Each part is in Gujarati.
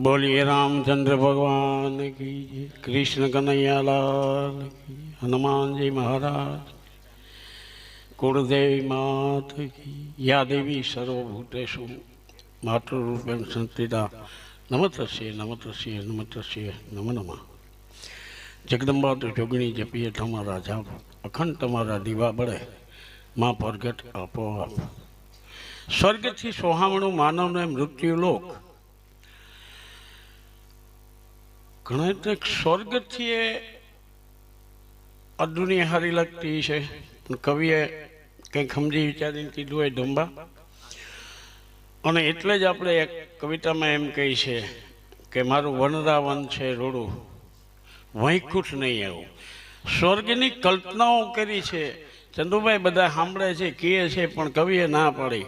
बोलिए रामचंद्र भगवान की जय, कृष्ण कन्हैया लाल की, हनुमान जी महाराज, कुलदेवी मात की, या देवी सर्वभूतेषु मातृरूपेण संस्थिता नमस्तस्यै नमस्तस्यै नमस्तस्यै नमो नमः। जगदम्बा तो जोगणी जपीए તમારા જાપ, અખંડ તમારા દીવા બળે માં પ્રગટ આપોઆપ। સ્વર્ગથી સોહામણું માનવને મૃત્યુ લોક ઘણા તો સ્વર્ગથી એ આ દુનિયા હારી લાગતી છે, પણ કવિએ કંઈક સમજી વિચારીને કીધું હોય ધંબા, અને એટલે જ આપણે એક કવિતામાં એમ કહી છે કે મારું વનરાવન છે રોડું વૈકુંઠ નહીં આવું। સ્વર્ગની કલ્પનાઓ કરી છે, ચંદુભાઈ બધા સાંભળે છે કહે છે, પણ કવિએ ના પાડી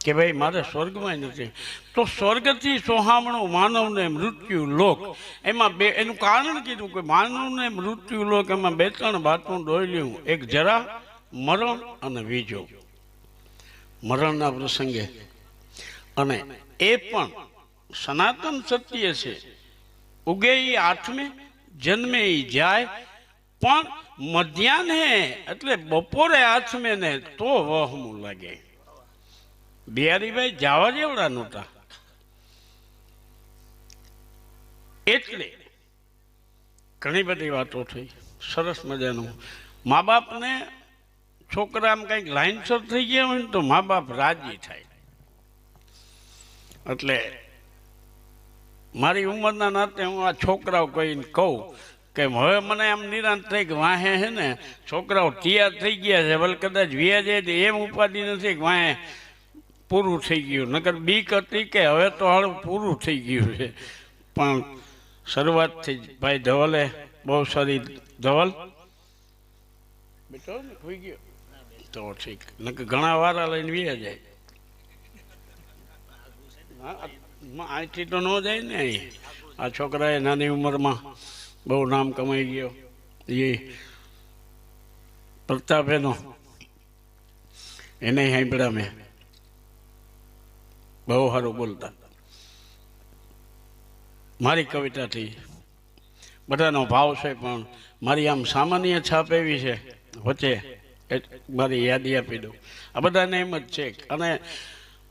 કે ભાઈ મારે સ્વર્ગમાં નથી। તો સ્વર્ગથી સોહામણું માનવને મૃત્યુ લોક, એમાં બે એનું કારણ કીધું કે માનવને મૃત્યુ લોક એમાં બે ત્રણ વાતનું ડોયલ્યું, એક જરા મરણ અને બીજો મરણના પ્રસંગે, અને એ પણ સનાતન સત્ય છે, ઉગે એ આઠમે જન્મે એ જાય, પણ મધ્યાહને એટલે બપોરે આઠમે ને તો વહમું લાગે। બિહારીભાઈ જવા જેવડા નહોતા, એટલે ઘણી બધી વાતો થઈ, સરસ મજાનું। મા બાપને છોકરામાં કંઈક લાઈનસર થઈ ગયા હોય ને તો મા બાપ રાજી થાય। એટલે મારી ઉંમરના નાતે હું આ છોકરાઓ કહીને કહું કે હવે મને આમ નિરાંત થઈ કે વાહે હે ને છોકરાઓ તૈયાર થઈ ગયા છે, ભલે કદાચ વ્યા જાય એમ ઉપાધિ નથી કે વાહે પૂરું થઈ ગયું, નકર બીક હતી કે હવે તો હાલ પૂરું થઈ ગયું છે। પણ શરૂઆતથી જ ભાઈ ધવલે બહુ સારી, ધવલ બેટો ને ખોઈ ગયો તો ઠીક, નકર ઘણા વારા લઈને વ્યા જાય, અહીંથી તો ન જાય ને। આ છોકરાએ નાની ઉંમરમાં બહુ નામ કમાઈ ગયો, એ પ્રતાપેનો એને સાંભળ્યા મેં, બહુ સારું બોલતા। મારી કવિતાથી બધાનો ભાવ છે, પણ મારી આમ સામાન્ય છાપ એવી છે, વચ્ચે મારી યાદી આપી દઉં, આ બધાને એમ જ છે। અને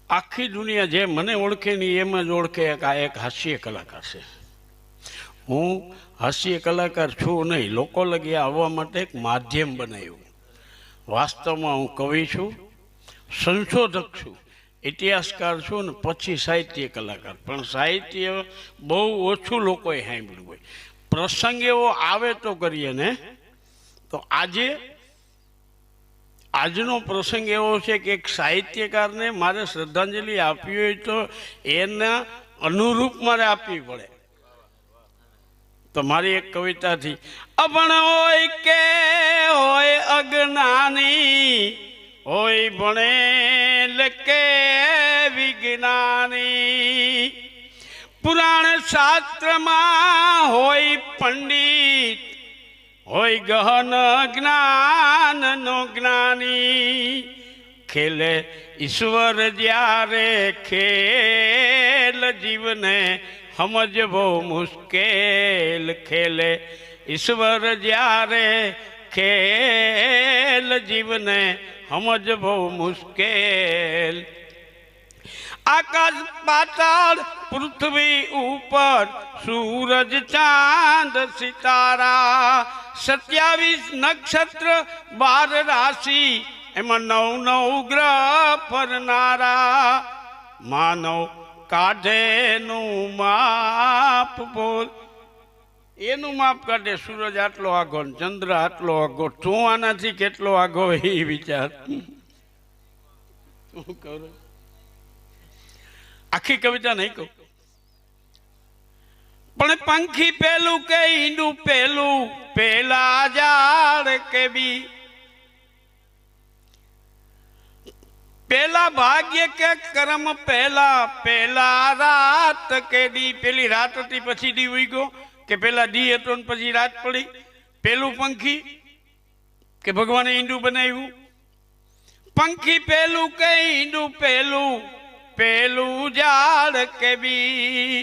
આખી દુનિયા જે મને ઓળખે નહીં એમ જ ઓળખે કે આ એક હાસ્ય કલાકાર છે। હું હાસ્ય કલાકાર છું નહીં, લોકો લગી આવવા માટે એક માધ્યમ બનાવ્યું। વાસ્તવમાં હું કવિ છું, સંશોધક છું, ઇતિહાસકાર છું, ને પછી સાહિત્ય કલાકાર। પણ સાહિત્ય બહુ ઓછું લોકોએ સાંભળ્યું હોય, પ્રસંગ એવો આવે તો કરીએ ને। તો આજનો પ્રસંગ એવો છે કે એક સાહિત્યકારને મારે શ્રદ્ધાંજલિ આપવી હોય તો એના અનુરૂપ મારે આપવી પડે। તો મારી એક કવિતાથી, અભણ હોય કે હોય અજ્ઞાની, હોય ભણેલ કે વિજ્ઞાની, પુરાણ શાસ્ત્રમાં હોય પંડિત, હોય ગહન જ્ઞાનનો જ્ઞાની, ખેલે ઈશ્વર જ્યારે ખેલ જીવને સમજવો મુશ્કેલ, ખેલે ઈશ્વર જ્યારે ખેલ જીવને સમજવો મુશ્કેલ। આકાશ પાતાળ પૃથ્વી ઉપર સૂરજ ચાંદ સિતારા, 27 નક્ષત્ર 12 રાશિ, એમાં 9 ગ્રહ ફરનારા, માનવ કાઢેનું માપ બોલ, એનું માપ કાઢે। સૂરજ આટલો આગો, ચંદ્ર આટલો આગો, તું આનાથી કેટલો આગો એ વિચાર। આખી કવિતા નહીં કહું, પણ પંખી પેલું કે ઈંડું પેલું, પેલા ઝાડ કે બી, પેલા ભાગ્ય કે કર્મ પહેલા, પેલા રાત કે દી, પેલી રાત હતી પછી દી ઉઈ ગયો, કે પેલા દી હતો ને પછી રાત પડી, પેલું પંખી કે ભગવાને ઈંડું બનાવ્યું। પંખી પેલું કે ઈંડું પેલું, પેલું ઝાડ કે બી,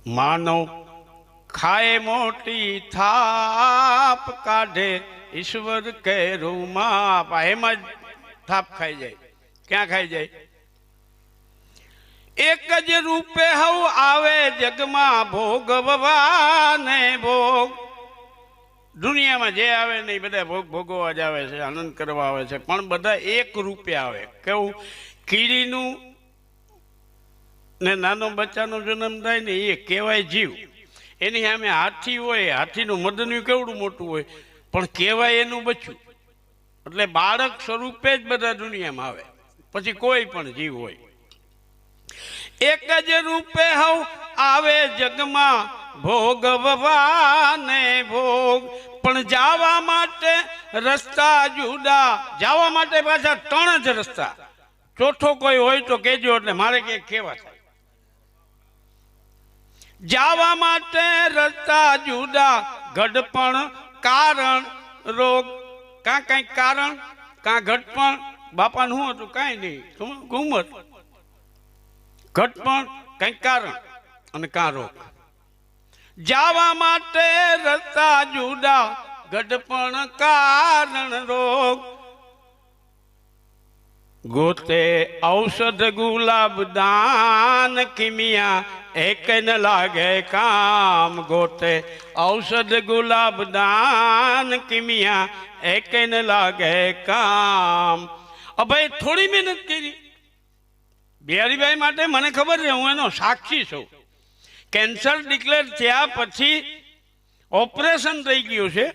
માનવ ખાય મોટી થાપ કાઢે ઈશ્વર કેરું માપ. એમ જ થાપ ખાઈ જાય. ક્યાં ખાઈ જાય? એક જ રૂપે હવ આવે જગમાં ભોગવવા ને ભોગ. દુનિયામાં જે આવે ને એ બધા ભોગ ભોગવવા જ આવે છે, આનંદ કરવા આવે છે, પણ બધા એક રૂપે આવે. કેવું? કીડીનું ને નાનો બચ્ચાનો જન્મ થાય ને એ કહેવાય જીવ. એની સામે હાથી હોય, હાથીનું મદન્યું કેવડું મોટું હોય, પણ કહેવાય એનું બચ્ચું. એટલે બાળક સ્વરૂપે જ બધા દુનિયામાં આવે. પછી કોઈ પણ જીવ હોય એક જ રૂપે હવ આવે જગમાં ભોગવવા ને ભોગ. પણ જવા માટે રસ્તા જુદા. જવા માટે પાછા 3 જ રસ્તા. ચોથો કોઈ હોય તો કહેજો, એટલે મારે કંઈક કહેવા થાય. જવા માટે રસ્તા જુદા, ઘડપણ કારણ રોગ. કાં કંઈક કારણ, કાં ઘટપણ. બાપાનું શું હતું? કાંઈ નહીં, ઘુમત. ઘટપણ કંઈક કારણ અને કાં રોગ. જવા માટે રસ્તા જુદા, ઘટપણ કારણ રોગ. ગોતે ઔષધ ગુલાબ દાન કિમિયા એક ન લાગે કામ. ગોતે ઔષધ ગુલાબ દાન કિમિયા એક ન લાગે કામ. ભાઈ થોડી મહેનત કરી બિહારીભાઈ માટે. મને ખબર છે, હું એનો સાક્ષી છું. કેન્સર ડિક્લેર થયા પછી ઓપરેશન થઈ ગયું છે,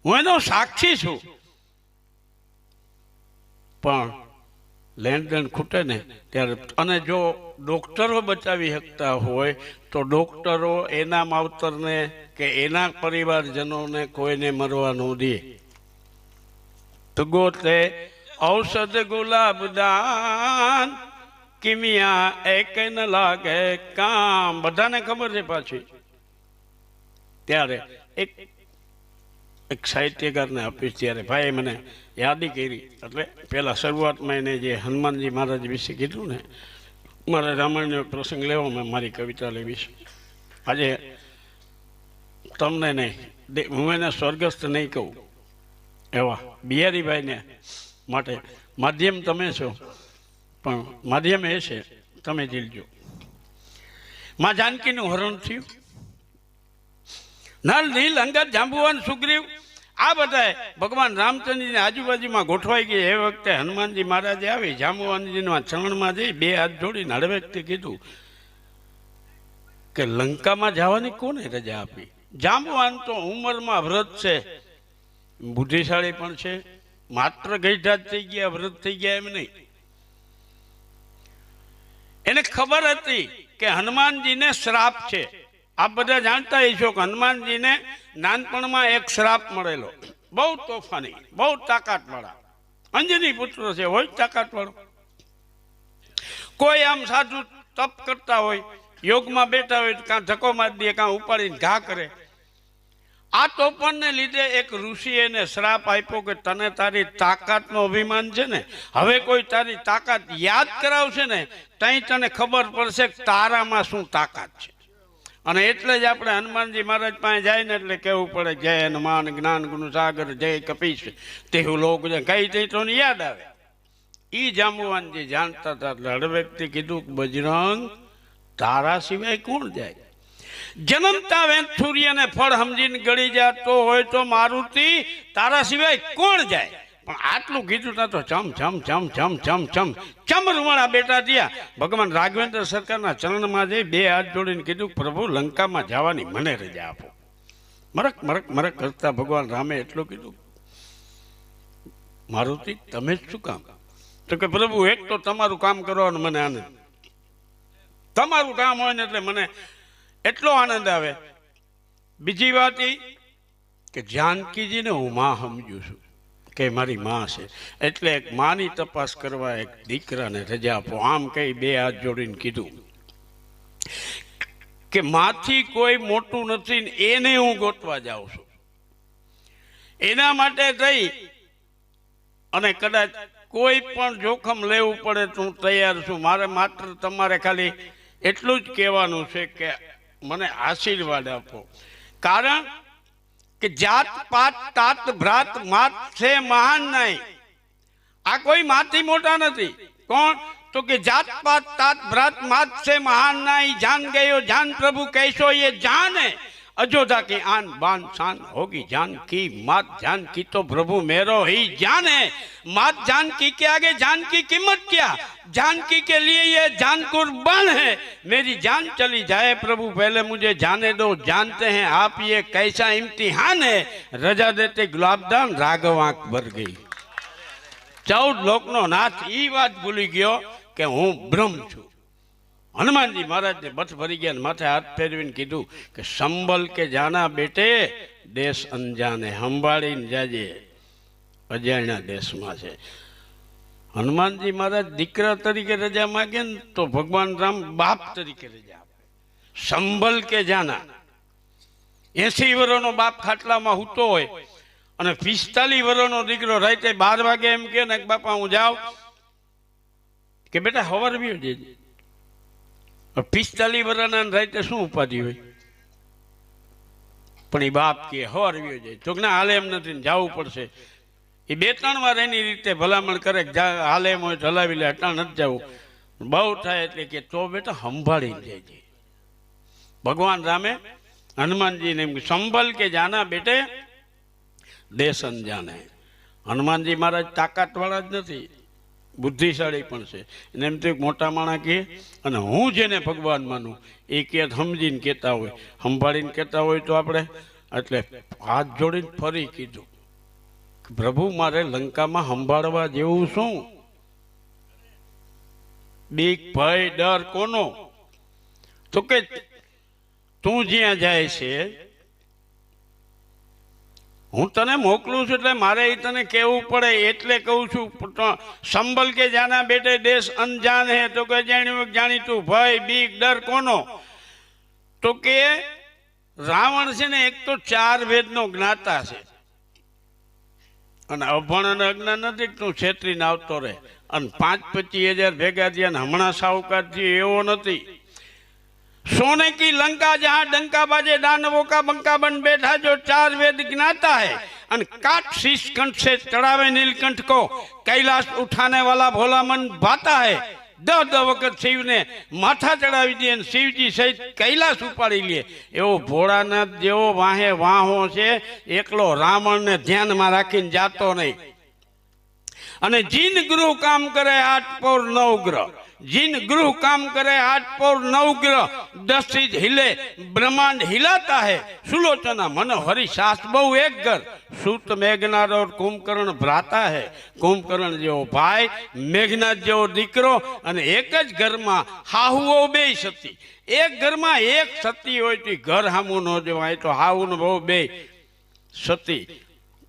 હું એનો સાક્ષી છું. પણ લેણદેણ ખૂટે ને ત્યારે, અને જો ડોક્ટરો બચાવી શકતા હોય તો ડોક્ટરો એના માવતરને કે એના પરિવારજનોને કોઈને મરવા ન દે. તો ગોતે ઔષધ ગુલાબ દાન કિમિયા એક ન લાગે કામ. બધાને ખબર છે પાછી. ત્યારે એક સાહિત્યકારને આપીશ. ત્યારે ભાઈ મને યાદી કરી. એટલે પહેલાં શરૂઆતમાં એને જે હનુમાનજી મહારાજ વિશે કીધું ને, મારે રામાયણનો પ્રસંગ લેવો, મેં મારી કવિતા લેવી છે. આજે તમને નહીં, હું એને સ્વર્ગસ્થ નહીં કહું, એવા બિહારીભાઈને માટે માધ્યમ તમે છો, પણ માધ્યમ એ છે તમે જીલજો. માં જાનકીનું હરણ થયું. નલ, નીલ, અંગદ, જાંબુવાન, સુગ્રીવ આ બધા ભગવાન રામચંદ્રની આજુબાજુમાં ગોઠવાઈ ગઈ. એ વખતે હનુમાનજી મહારાજે આવી જાંબુવાનજીના ચરણમાં જઈ 2 હાથ જોડીને હળવેકથી કીધું કે લંકામાં જવાની કોને રજા આપી? જાંબુવાન તો ઉંમરમાં વ્રત છે, બુદ્ધિશાળી પણ છે, માત્ર ગઈઢા જ થઈ ગયા, વ્રત થઈ ગયા એમ નહીં. એને ખબર હતી કે હનુમાનજીને શ્રાપ છે. આપ બધા જાણતા હશો કે હનુમાનજીને નાનપણમાં એક શ્રાપ મળેલો. બહુ તોફાની, બહુ તાકાતવાળા, અંજની પુત્ર છે, હોય તાકાતવાળો. કોઈ આમ સાધુ તપ કરતા હોય, યોગમાં બેઠા હોય, કાં ધક્કો મારી દે, કાં ઉપાડીને ઘા કરે. આ તોફાનને લીધે એક ઋષિ એને શ્રાપ આપ્યો કે તને તારી તાકાતનો અભિમાન છે ને, હવે કોઈ તારી તાકાત યાદ કરાવશે ને ત્યાં તને ખબર પડશે કે તારામાં શું તાકાત છે. અને એટલે જ આપણે હનુમાનજી મહારાજ પાસે જાય ને એટલે કહેવું પડે, જય હનુમાન જ્ઞાન ગુણ સાગર જય કપીશ તેવું લોક કઈ તે તો યાદ આવે. એ જાંબુવાનજી જાણતા હતા. એટલે હળવેકથી કીધું કે બજરંગ, તારા સિવાય કોણ જાય? જન્મતા વેત સૂર્યને ફળ સમજીને ગળી જતો હોય તો મારુતિ, તારા સિવાય કોણ જાય? પણ આટલું કીધું તા તો ચમ ચમ ચમ ચમ ચમ ચમ ચમ રૂવાણા બેટા થયા. ભગવાન રાઘવેન્દ્ર સરકારના ચરણમાં જઈ 2 હાથ જોડીને કીધું, પ્રભુ લંકામાં જવાની મને રજા આપો. મરક મરક મરક કરતા ભગવાન રામે એટલું કીધું, મારુતિ તમે જ શું કામ? તો કે પ્રભુ એક તો તમારું કામ કરવાનું મને આનંદ, તમારું કામ હોય ને એટલે મને એટલો આનંદ આવે. બીજી વાત એ કે જાનકીજીને હું માં સમજું છું કે મારી માં છે, એટલે એક માની તપાસ કરવા એક દીકરાને રજા આપો. આમ કઈ 2 હાથ જોડીને કીધું કે માથી કોઈ મોટું નથી ને એને હું ગોતવા જાઉં છું. એના માટે થઈ અને કદાચ કોઈ પણ જોખમ લેવું પડે તો હું તૈયાર છું. મારે માત્ર તમારે ખાલી એટલું જ કહેવાનું છે કે મને આશીર્વાદ આપો, કારણ કે જાત પાત તાત ભ્રાત માત છે મહાન નહીં. આ કોઈ માથી મોટા નથી. કોણ? તો કે જાત પાત तात भ्रात मात से महान नाई, जान गयो जान प्रभु कैसो ये जान है, अयोध्या की आन बान शान होगी जान की मात जान की तो प्रभु मेरो ही जान है. मात जान की के आगे जान की कीमत क्या, जानकी के लिए ये जान कुर्बान है. मेरी जान चली जाए प्रभु पहले मुझे जाने दो, जानते हैं आप ये कैसा इम्तिहान है. रजा देते गुलाबदान राघव आंख भर गई. 14 લોકનો નાથ ઈ વાત ભૂલી ગયો કે હું બ્રહ્મ છું. હનુમાનજી મહારાજને બથ ભરી ગયા, માથે હાથ ફેરવીને કીધું કે સંભલ કે જાના બેટે દેશ અંજાને, સંભાળીને જાજે અજાણ્યા દેશમાં છે. હનુમાનજી મહારાજ દીકરા તરીકે રજા માગે ને તો ભગવાન રામ બાપ તરીકે રજા આપે. સંભલ કે જાના, 80 વર્ષનો બાપ ખાટલામાં સૂતો હોય અને 45 વર્ષનો દીકરો રાતે 12 વાગે એમ કે ને બાપા હું જાઉં, કે બેટા હવાર વ્યો જજે. 45 વર્ષના રાતે શું ઉપાધિ હોય? પણ એ બાપ કે હવાર વ્યો જાય તો ના હાલે એમ નથી, જવું પડશે. એ 2-3 વાર એની રીતે ભલામણ કરે કે હાલે એમ હોય તો હલાવી લે, અટાણ નથી જવું. બહુ થાય એટલે કે તો બેટા સંભાળીને જાય. ભગવાન રામે હનુમાનજીને એમ સંભલ કે જાના બેટે દેશ અંજાને. હનુમાનજી મહારાજ તાકાતવાળા જ નથી, બુદ્ધિશાળી પણ છે. એને એમ તો મોટા માણસ કહે, અને હું જેને ભગવાન માનું એ કે સમજીને કહેતા હોય, સંભાળીને કહેતા હોય તો આપણે એટલે હાથ જોડીને ફરી કીધું પ્રભુ મારે લંકામાં સંભાળવા જેવું શું? બીક ભય ડર કોનો? તો કે તું જ્યાં જાય છે હું તને મોકલું છું એટલે મારે એ તને કહેવું પડે એટલે કહું છું. સંભલ કે જાના બેટે દેશ અંજાન હે, તો કે જાણીતું ભય બીક ડર કોનો? તો કે રાવણ છે ને એક તો 4 વેદનો જ્ઞાતા છે, અને અભણ અને અજ્ઞાન નથી તું છેતરીને આવતો રહે, અને 5-25 હજાર ભેગા થયા ને હમણાં સાહુકાર થયો એવો નથી. सोने की लंका जहां डंका बाजे दानवों का बंका बन बैठा जो 4 वेद ज्ञाता है, अन काट शीश कंठ से चढ़ावे नीलकंठ को कैलाश उठाने वाला भोला मन भाता है. 10 वक्त शिव ने माथा चढ़ावी दिए, शिवजी सहित कैलाश उपाड़ी लिए. एवो भोળાનાથ જેવો વાહે વાહો છે, એકલો રાવણ ને ધ્યાનમાં રાખીને જાતો નહીં. અને જીન ગૃહ કામ કરે 8 પૌર 9 ગ્રહ, जिन गृह काम करे 8 पौर 9 ग्रह, 10 चीज हिले ब्रह्मांड हिलाता है. सुलोचना मन हरि सास बहु एक घर, सूत मेघनाथ और कुंभकर्ण भ्राता है. कुंभकर्ण जेवो भाई, मेघनाथ जेवो दीकरो, અને એક જ ઘરમાં હાહુઓ બે સતી. એક ઘરમાં એક સતી હોય તો ઘર હામું ન જવાય, તો હાહુ ને બહુ બે સતી.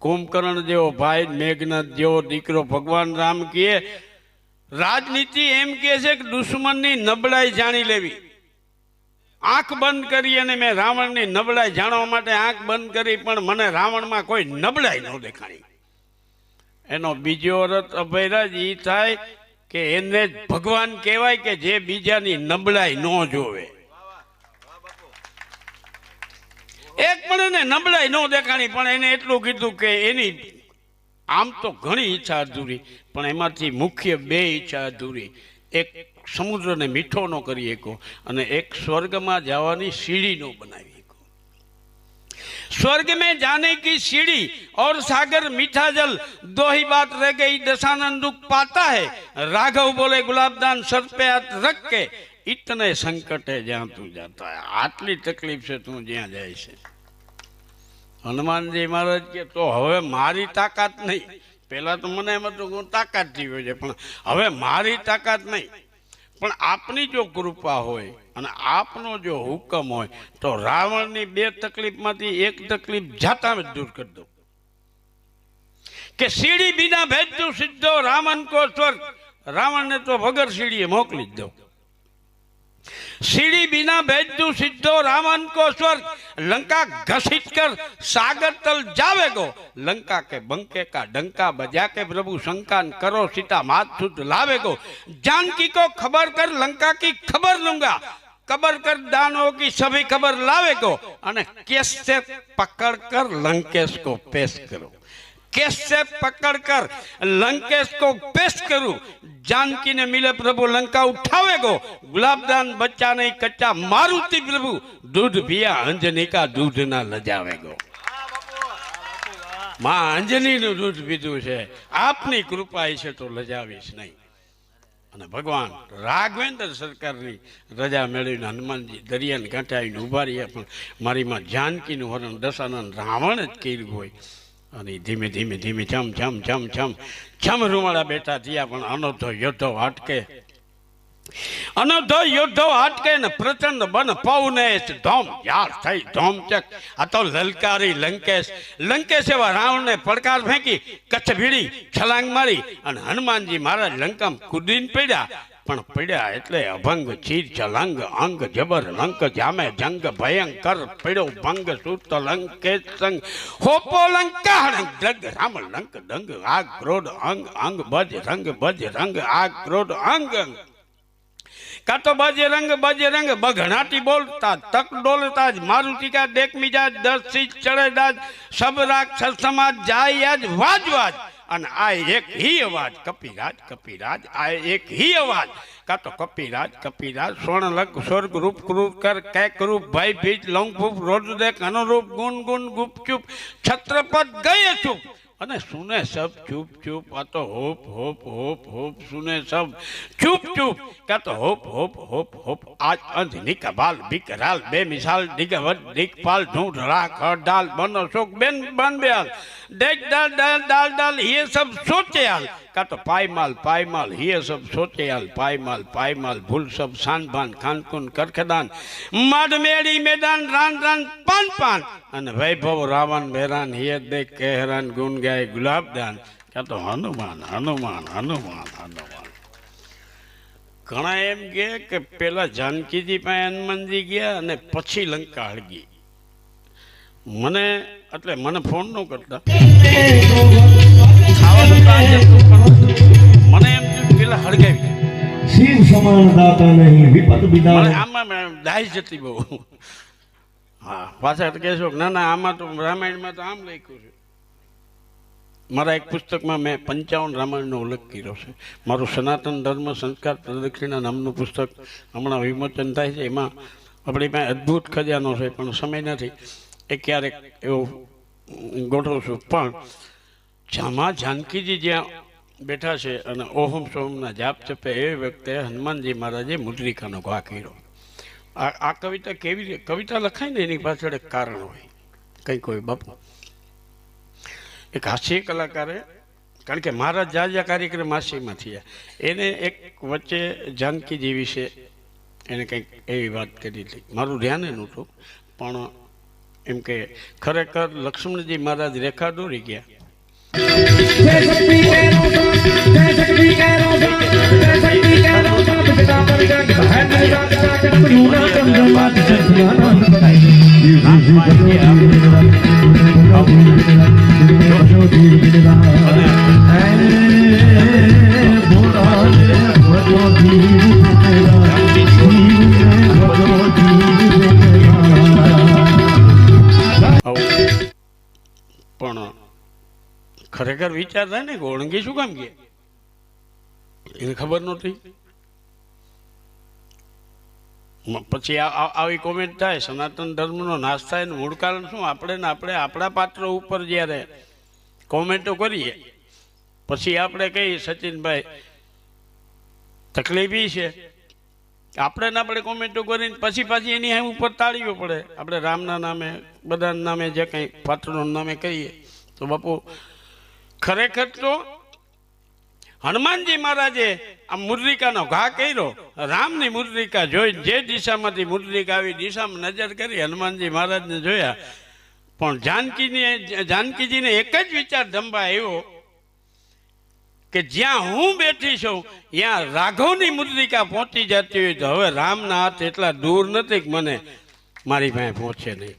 कुंभकर्ण जेवो भाई, मेघनाथ जेवो दीकरो. भगवान राम कहे राजनीति एम कहे छे कि दुश्मननी नबळाई जाणी लेवी. आंख बंद करी अने मैं रावणनी नबळाई जाणवा माटे आंख बंद करी, पण मने रावणमां कोई नबळाई न देखाणी. एनो बीजो अर्थ अभयराज ई थाय के एने भगवान कहेवाय के जे बीजानी नबळाई न जोवे. एक पण एने नबळाई न देखाणी, पण एने एटલું કીધું કે એની આમ તો ઘણી ઈચ્છા અધૂરી, પણ એમાંથી મુખ્ય 2 ઈચ્છા અધૂરી. એક સમુદ્રને મીઠો ન કરી શકો, અને એક સ્વર્ગમાં જવાની સીડી ન બનાવી શકો. स्वर्ग में जाने की सीढ़ी और सागर मीठा जल, 2 ही बात रह गई दशानन दुख पाता है. राघव बोले गुलाबदान सर पे हाथ रख के, इतने संकट है जहां तू जाता है. आटली तकलीफ से तू ज्यां जाए छे. हनुमानजी महाराज के तो हवे मारी ताकात नहीं. पहला तो मने एम हतुं हूँ ताकात थी होय छे, पण हवे मारी ताकात नहीं. पण आपनी जो कृपा होय अने आपनो जो हुकम होय तो रावणनी 2 तकलीफमांथी 1 तकलीफ जाता में दूर कर दो. के सीढ़ी बिना भेज दो सिद्धो रावण को स्वर्ग. रावण ने तो वगर सीढ़ीए मोकली दो. सीढ़ी बिना भेज दू सिद्धो रावण को स्वर्ग, लंका घसीट कर सागर तल जावेगो, लंका के बंके का डंका बजा के प्रभु शंका करो सीता मात सुध लावेगो, जानकी को खबर कर लंका की खबर लूंगा, खबर कर दानों की सभी खबर लावेगो, अने केस से पकड़कर लंकेश को पेश करो, केस से पकड़कर लंकेश को पेश करूं, जानकी ने मिले प्रभु लंका उठावेगो, गुलाबदान बच्चा नहीं कच्चा मारुति प्रभु, दूध पिया अंजनी का दूध ना लजावेगो। मां अंजनी नु दूध पीधु छे, आपनी कृपा है तो लजावीश नहीं। અને ભગવાન રાઘવેન્દ્ર સરકારની રજા મેળવીને હનુમાનજી દરિયાને કાંઠે આવીને ઊભા રહ્યા, પણ મારી માં જાનકીનું હરણ દશાનંદ રાવણ જ કર્યું હોય, અને ધીમે ધીમે ધીમે છમ છમ છમ છમ છમ રૂમાળા બેઠા થયા, પણ અનોધો યોદ્ધો હાટકે, અનોધો યોદ્ધો હાટકે ને પ્રચંડ બન પવને ધોમ યાર થઈ ધોમ ચક, આ તો લલકારી લંકેશ, લંકેશ એવા રાવણને પડકાર ફેંકી કચ્છ ભીડી છલાંગ મારી અને હનુમાનજી મહારાજ લંકામાં કૂદીને પડ્યા, પણ પડ્યા એટલે અભંગ ચીર છલાંગ અંગ જબર લંક જામે જંગ ભયંકર પડ્યો ભંગ સૂત લંકેશ સંગ હોપો લંકા જગ રામ લંક દંગ આગ ક્રોધ અંગ અંગ બજ રંગ આગ ક્રોધ અંગ અંગ, का तो बजरंग बघनाटी बोलता तक डोलता मारुति का देख मिजाज 10 सीट चढ़े दाज, सब राक्षस समाज जाए आज वाज वाज, अन आए एक ही आवाज कपिराज आए एक ही आवाज, का तो कपिराज स्वर्ण लग स्वर्ग रूप क्रूप कर कैक रूप भय बीज लौंग फूफ रोज देख अनुरूप गुण गुण गुप चुप छत्रपत गए चुप, अने सुने सब चुप चुप, आ तो होप होप होप होप सुने सब चुप चुप, क्या तो होप होप होप होप आज अंध निकबाल बिकराल बेमिसाल दिगवत दिगपाल ढूंढ राख डाल बनो शोक बेन बन बेल देख डाल डाल डाल डाल ये सब सोचे हाल, का तो पायमाल ये सब सोचे हाल पायमाल भूल सब शान बान खानकुन करखदान मड मेड़ी मैदान रान रान पान पान, अने वैभव रावण बेरान ये देख कहरान गुण गाय गुलाबदान, क्या तो हनुमान हनुमान हनुमान हनुमान। घणा एम कहे कि पेला जानकीजी पासे हनुमानजी गया अने पछी लंका हळगी, मने એટલે મને ફોન ન કરતા, ખાવાનું કાજ હતું પણ મને એમ થયું પેલા હળગાવી શિવ સમાન દાતા નહીં વિપત વિદાન, આમાં દાઈ જતી બહુ, હા પાછા કહેશો ના ના આમાં તો રામાયણમાં તો આમ લખ્યું છે, મારા એક પુસ્તકમાં મેં 55 રામાયણનો ઉલ્લેખ કર્યો છે, મારું સનાતન ધર્મ સંસ્કાર પ્રદક્ષિણા નામનું પુસ્તક હમણાં વિમોચન થાય છે, એમાં આપણી પાસે અદ્ભુત ખજાનો છે, પણ સમય નથી એ ક્યારેક એવું ગોઠવું છું, પણ જામાં જાનકીજી જ્યાં બેઠા છે અને ઓહમ સોહમના જાપ જપે એ વખતે હનુમાનજી મહારાજે મુદ્રિકાનો ઘા કર્યો. આ કવિતા કેવી રીતે કવિતા લખાય ને એની પાછળ એક કારણ હોય કંઈક હોય બાપુ. એક હાસ્ય કલાકારે, કારણ કે મહારાજ જાજા કાર્યક્રમ હાસ્યમાં થયા, એને એક વચ્ચે જાનકીજી વિશે એને કંઈક એવી વાત કરી હતી, મારું ધ્યાન એ નહોતું, પણ એમ કે ખરેખર લક્ષ્મણજી મહારાજ રેખા દોરી ગયા. પણ ખરેખર વિચાર થાય ને ઓળંગી શું કામ ગયા એને ખબર નહોતી. પછી આવી કોમેન્ટ થાય સનાતન ધર્મનો નાશ થાય ને મૂળ કારણ શું? આપણે આપણા પાત્ર ઉપર જ્યારે કોમેન્ટો કરીએ પછી આપણે કહીએ સચિનભાઈ તકલીફ છે, આપણે કોમેન્ટો કરીને પછી એની હાઈ ઉપર તાળીઓ પડે. આપણે રામના નામે બધાના નામે જે કંઈ પાત્રોના નામે કહીએ તો બાપુ ખરેખર તો હનુમાનજી મહારાજે આ મુદ્રિકાનો ઘા કર્યો. રામની મુદ્રિકા જોઈ જે દિશામાંથી મુદ્રિકા આવી દિશામાં નજર કરી હનુમાનજી મહારાજને જોયા, પણ જાનકીજીને એક જ વિચાર ધંભા આવ્યો કે જ્યાં હું બેઠી છું ત્યાં રાઘવની મુદ્રિકા પહોંચી જતી હોય તો હવે રામના હાથ એટલા દૂર નથી કે મને મારી પાસે પહોંચે નહીં.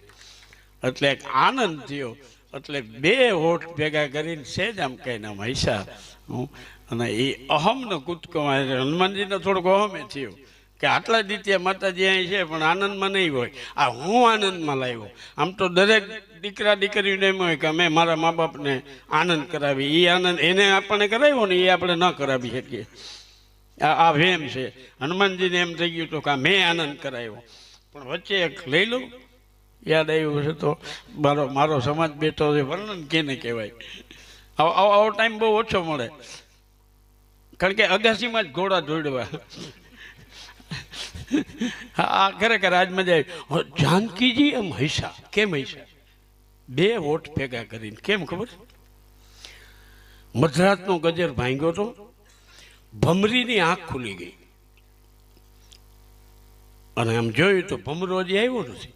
એટલે એક આનંદ થયો. એટલે બે હોઠ ભેગા કરીને સેજ આમ કહીને આમ હૈસા હું અને એ અહમનો કૂદકો હનુમાનજીને થોડોક અહમે થયો કે આટલા દીત્યા માતાજી અહીં છે પણ આનંદમાં નહીં હોય. આ હું આનંદમાં લાવ્યો. આમ તો દરેક દીકરા દીકરીને એમ હોય કે અમે મારા મા બાપને આનંદ કરાવી. એ આનંદ એને આપણને કરાવ્યો ને એ આપણે ન કરાવી શકીએ. આ વેમ છે. હનુમાનજીને એમ થઈ ગયું તો કે મેં આનંદ કરાવ્યો. પણ વચ્ચે એક લઈ લઉં યાદ આવ્યું છે તો મારો સમાજ બેઠો છે. વર્ણન કેને કહેવાય. આવો ટાઈમ બહુ ઓછો મળે કારણ કે અગાસીમાં જ ઘોડા દોડવા. હા ખરેખર આજ મજા આવી. જાનકીજી એમ હૈસા કેમ હૈસા? બે હોઠ ભેગા કરીને કેમ ખબર? મધરાતનો ગજર ભાંગ્યો તો ભમરીની આંખ ખુલી ગઈ અને આમ જોયું તો ભમરો હજી આવ્યો નથી.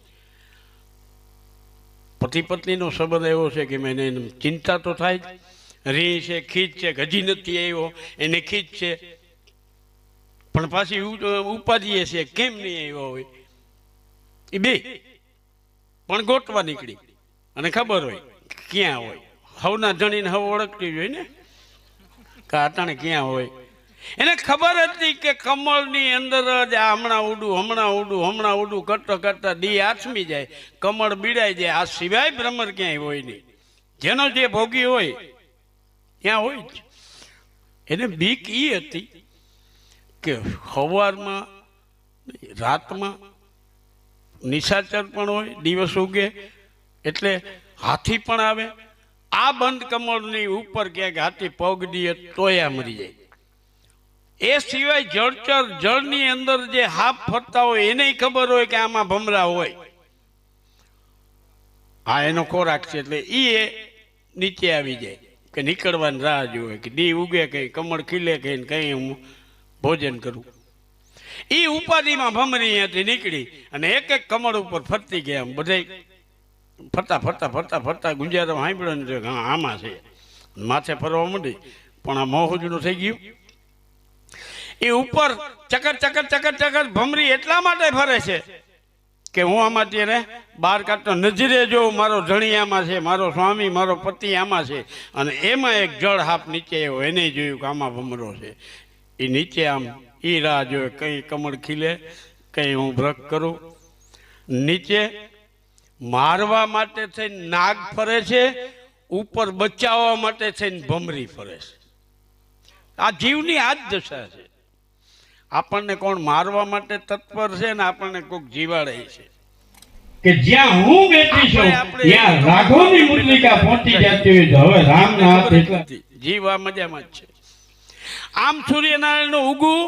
પતિ પત્નીનો સંબંધ એવો છે કે મેં ચિંતા તો થાય જ. રી છે ખીચ છે હજી નથી આવ્યો એને ખીચ છે પણ પાછી ઉપાધિએ છે કેમ નહીં આવ્યો હોય. એ બે પણ ગોતવા નીકળી અને ખબર હોય ક્યાં હોય. હવના જણીને હવ ઓળખતી હોય ને કે અટાણે ક્યાં હોય. એને ખબર હતી કે કમળની અંદર જ આ હમણાં ઉડું કરતા કરતા દી આથમી જાય, કમળ બીડાઈ જાય. આ સિવાય ભ્રમર ક્યાંય હોય નહીં. જેનો જે ભોગી હોય ત્યાં હોય જ. એને બીક એ હતી કે સવારમાં રાતમાં નિશાચર પણ હોય, દિવસ ઉગે એટલે હાથી પણ આવે. આ બંધ કમળની ઉપર ક્યાંક હાથી પગ દીએ તોયા મરી જાય. એ સિવાય જળચર જળની અંદર જે હાફ ફરતા હોય એને ખબર હોય કે આમાં ભમરા હોય. હા એનો ખોરાક છે એટલે એ નીચે આવી જાય કે નીકળવાની રાહ જોવે કે દી ઉગે કઈ કમળ ખીલે કઈ કઈ હું ભોજન કરું. એ ઉપાધિમાં ભમરી અહીંયાથી નીકળી અને એક એક કમળ ઉપર ફરતી ગયા. બધા ફરતા ફરતા ફરતા ફરતા ગુંજારા સાંભળ્યો ને હા આમાં છે માથે ફરવા માંડી. પણ આ મોહજનું થઈ ગયું. એ ઉપર ચકર ચકર ચકર ચકર ભમરી એટલા માટે ફરે છે કે હું આમાં ત્યારે બહાર કાઢતો નજરે જોઉં મારો ધણી આમાં છે, મારો સ્વામી મારો પતિ આમાં છે. અને એમાં એક જળ હાફ નીચે આવ્યો. એને જોયું કે આમાં ભમરો છે. એ નીચે આમ એ રાહ જોયો કઈ કમળ ખીલે કઈ હું વ્રત કરું. નીચે મારવા માટે થઈને નાગ ફરે છે, ઉપર બચાવવા માટે થઈને ભમરી ફરે છે. આ જીવની આ જ દશા છે. આપણને કોણ મારવા માટે તત્પર છે ને આપણને કોઈક જીવાડે છે કે જ્યાં હું બેઠી છું ત્યાં રાઘવની મુદ્રિકા પહોંચી જતી હોય તો હવે રામના હાથ એટલા. જીવ આ મજામાં જ છે. આમ સૂર્યનારાયણનું ઉગવું,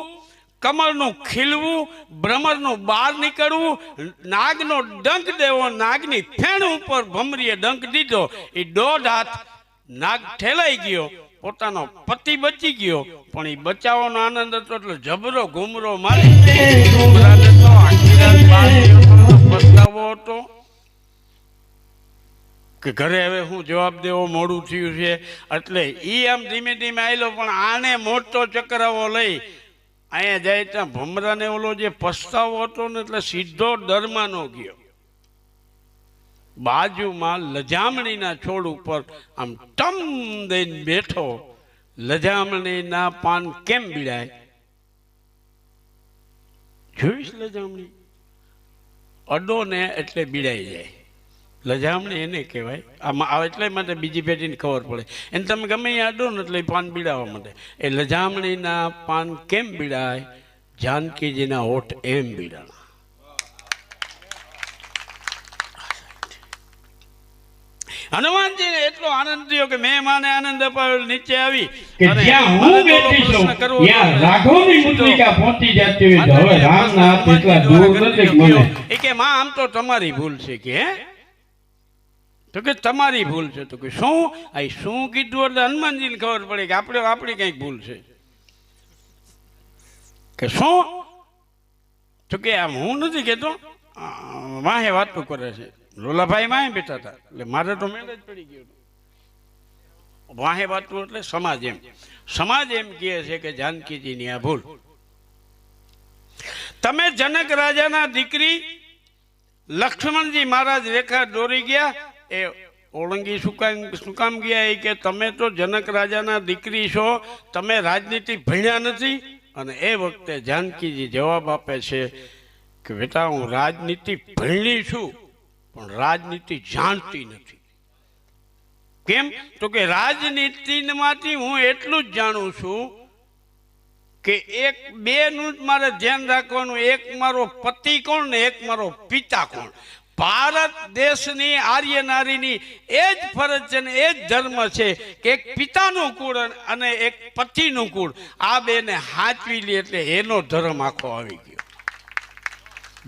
કમળનું ખીલવું, ભ્રમરનું બહાર નીકળવું, નાગનો ડંક દેવો, નાગની ફેણ ઉપર ભમરીએ ડંક દીધો. એ 1.5 હાથ નાગ ઠેલાઈ ગયો. પોતાનો પતિ બચી ગયો પણ એ બચાવવાનો આનંદ હતો એટલે જબરો ઘુમરો મારી પસ્તાવો હતો કે ઘરે હવે હું જવાબ દેવો મોડું થયું છે. એટલે એ આમ ધીમે ધીમે આવેલો પણ આને મોટો ચક્રાવો લઈ અહીંયા જાય ત્યાં ભમરાને ઓલો જે પસ્તાવો હતો ને એટલે સીધો ડરમાનો ગયો. બાજુમાં લજામણીના છોડ ઉપર આમ ટમ દઈને બેઠો. લજામણીના પાન કેમ બીડાય જોઈશ. લજામણી અડો ને એટલે બીડાઈ જાય. લજામણી એને કહેવાય. આમાં એટલે માટે બીજી પેઢીને ખબર પડે. એને તમે ગમે અહીંયા અડો ને એટલે પાન બીડાવવા માટે. એ લજામણીના પાન કેમ બીડાય? જાનકીજીના હોઠ એમ બીડાણા. હનુમાનજીને એટલો આનંદ થયો કે મેં માને આનંદ અપાવ્યો. નીચે આવી કે જ્યાં હું બેઠી છું ત્યાં રાઘવની મુદ્રિકા પહોંચી જતી હોય તો હવે રામના હાથ એટલા દૂર નથી મને. એ કે માં આમ તો તમારી ભૂલ છે કે હે તો કે તમારી ભૂલ છે. તો કે શું? આ શું કીધું એટલે હનુમાનજીને ખબર પડે કે આપણી કંઈક ભૂલ છે. કે શું? તો કે આમ હું નથી કહેતો, વાહે વાતો કરે છે. લોલાભાઈ માં બેઠા હતા એટલે મારે તો મેળ જ પડી ગયો. વાહે વાતું એટલે સમાજ એમ કહે છે કે જાનકીજીની આ ભૂલ. તમે જનક રાજાના દીકરી લક્ષ્મણજી મહારાજ રેખા દોરી ગયા, એ ઓળંગી શું કામ ગયા? એ કે તમે તો જનક રાજાના દીકરી છો, તમે રાજનીતિ ભણ્યા નથી. અને એ વખતે જાનકીજી જવાબ આપે છે કે બેટા, હું રાજનીતિ ભણી છું પણ રાજનીતિ જાણતી નથી. કેમ? તો કે રાજનીતિમાંથી હું એટલું જ જાણું છું કે એક બેનું જ મારે ધ્યાન રાખવાનું, એક મારો પતિ કોણ ને એક મારો પિતા કોણ. ભારત દેશની આર્ય નારીની એ જ ફરજ છે ને એ જ ધર્મ છે કે એક પિતાનું કુળ અને એક પતિનું કુળ, આ બેને હાચવી લે એટલે એનો ધર્મ આખો આવી ગયો.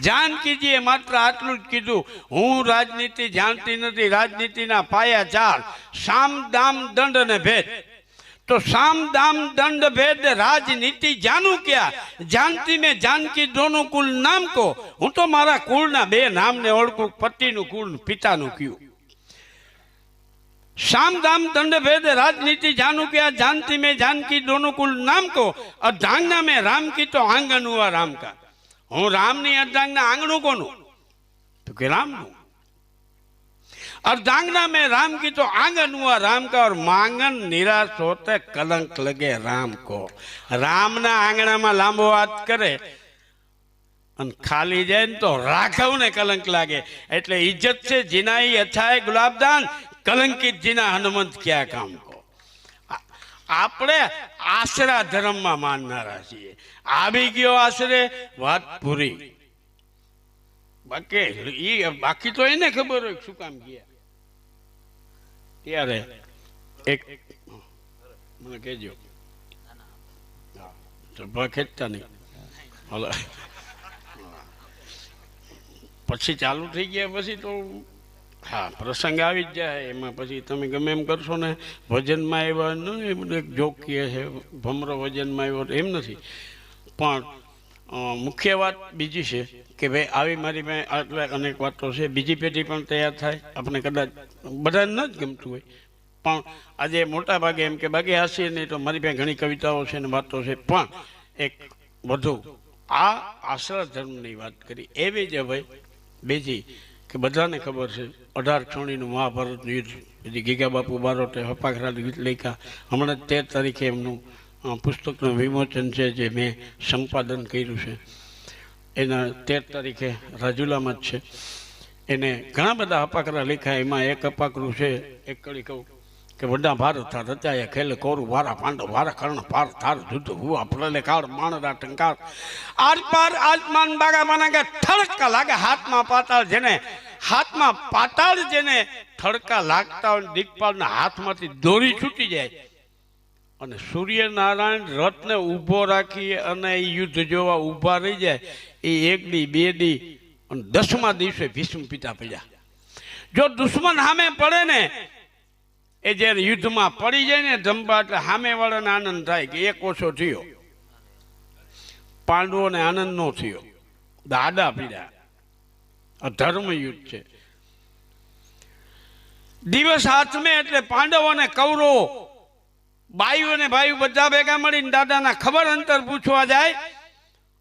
જાનકીજીએ માત્ર આટલું જ કીધું, હું રાજનીતિ જાણતી નથી, રાજનીતિના પાયા 4: સામ, દામ, દંડ અને ભેદ. तो साम दाम दंड भेद राजनीति जानू क्या, जानती में जानकी दोनों कुल नाम को, हूँ तो मारा कुल ना बे नाम ने ओळखू, पति नु कुल पिता नु क्यों. साम दाम दंड भेद राजनीति जानू क्या, जानती में जानकी दोनों कुल नाम को, अर्धांगना में राम की तो आंगन हुआ राम का. हूँ राम नी अर्धांगना आंगणू कोनु? तो के राम नु. अर्धांगना में राम की तो आंगन हुआ राम का, और मांगन निराश होते कलंक लगे राम को. राम ना आंगणा में लांबो हाथ करे अन खाली जाए तो राघव ने कलंक लागे. एटले इज्जत से जिनाई अच्छाए गुलाबदान, कलंकित जिना हनुमंत क्या काम को. आपणे आसरा धर्म में माननारा छीए. आवी गयो आसरे, वात पूरी. बाकी तो एने खबर हो शू काम किया. ત્યારે એક મને કહેજો, ખેંચતા નહીં, પછી ચાલુ થઈ ગયા પછી તો હા પ્રસંગ આવી જ જાય. એમાં પછી તમે ગમે એમ કરશો ને. ભજનમાં આવ્યા ને એ બધું એક જોક કહે છે, ભમરો ભજનમાં આવ્યો એમ નથી. પણ મુખ્ય વાત બીજી છે કે ભાઈ આવી મારી પાસે આટલા અનેક વાતો છે, બીજી પેઢી પણ તૈયાર થાય. આપણે કદાચ બધાને ન જ ગમતું હોય પણ આજે મોટા ભાગે એમ કે બાકી હસીએ નહીં તો મારી પાસે ઘણી કવિતાઓ છે ને વાતો છે. પણ એક વધુ આ આશરા ધર્મની વાત કરી એવી જ ભાઈ બીજી કે બધાને ખબર છે 18 મહાભારતનું યુદ્ધ, પછી ગીગા બાપુ બારોટે હપાખરા ગીત લખ્યા. હમણાં 13 તારીખે એમનું પુસ્તકનું વિમોચન છે જે મેં સંપાદન કર્યું છે. એના 13 તારીખે રાજુલામાં જ છે. એને ઘણા બધા અપાકરા લખ્યા. એમાં એક અપાકરું છે, એક કડી કહું કે વડા ભારત થાર રચાયા ખેલે કોરું વારા પાંડવ વારા કર્ણ પાર થાર જુદ્ધ હુઆ પ્રલય કાળ માણરા ટંકાર આર પાર આસમાન બાગા માનાગે થડકા લાગે હાથમાં પાતાળ. જેને હાથમાં પાતાળ જેને થડકા લાગતા હોય દિગ્પાલના હાથમાંથી દોરી છૂટી જાય અને સૂર્યનારાયણ રથને ઊભો રાખી અને યુદ્ધ જોવા ઊભા રહી જાય. એ 1 દી 2 દી અને 10મા દિવસે ભીષ્મ પિતા પડ્યા. જો દુશ્મન સામે પડે ને, એ જ્યારે યુદ્ધમાં પડી જાય ને ધંબા, એટલે સામે વાળાને આનંદ થાય કે એક ઓછો થયો. પાંડવોને આનંદ નો થયો, દાદા પીડ્યા. આ ધર્મ યુદ્ધ છે. દિવસ હાથમે એટલે પાંડવો અને કૌરવો, બાયુ અને ભાઈ બધા ભેગા મળીને દાદાના ખબર અંતર પૂછવા જાય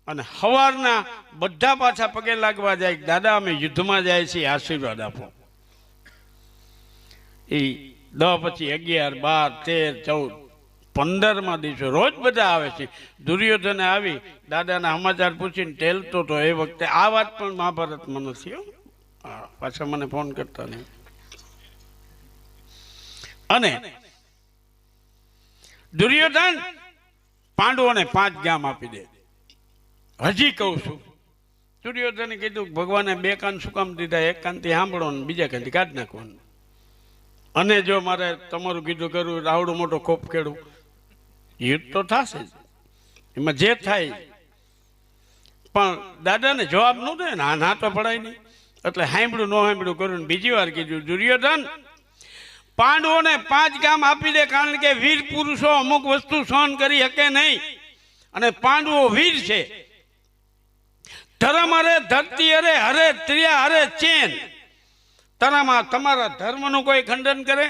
અને સવારના બધા પાછા પગે લાગવા જાય. દાદા અમે યુદ્ધમાં જાય છે, આશીર્વાદ આપો. એ 10 પછી 11 12 13 14 15મા દિવસે રોજ બધા આવે છે. દુર્યોધને આવી દાદાના સમાચાર પૂછીને ટેલતો તો એ વખતે આ વાત પણ મહાભારતમાં નથી. પાછા મને ફોન કરતા નહીં. અને દુર્યોધન પાંડવોને 5 ગામ આપી દે. હજી કહું છું, દુર્યોધને કીધું ભગવાને 2 કાન શું કામ દીધા? એક કાનથી સાંભળો ને બીજા કાનથી કાઢી નાખવાનું. અને જો મારે તમારું કીધું કરવું આવડું મોટો કોપ ખેડું, યુદ્ધ તો થશે જ, એમાં જે થાય. પણ દાદાને જવાબ ન દે ને, ના તો પડાય નહીં. એટલે સાંભળ્યું ન સાંભળ્યું કર્યું. બીજી વાર કીધું દુર્યોધન પાંડવોને 5 ગામ આપી દે, કારણ કે વીર પુરુષો અમુક વસ્તુ સહન કરી શકે નહીં અને પાંડવો વીર છે. ધર્મ હરે ધરતી હરે હરે ત્રિયા હરે ચેન. તમારા ધર્મનું કોઈ ખંડન કરે?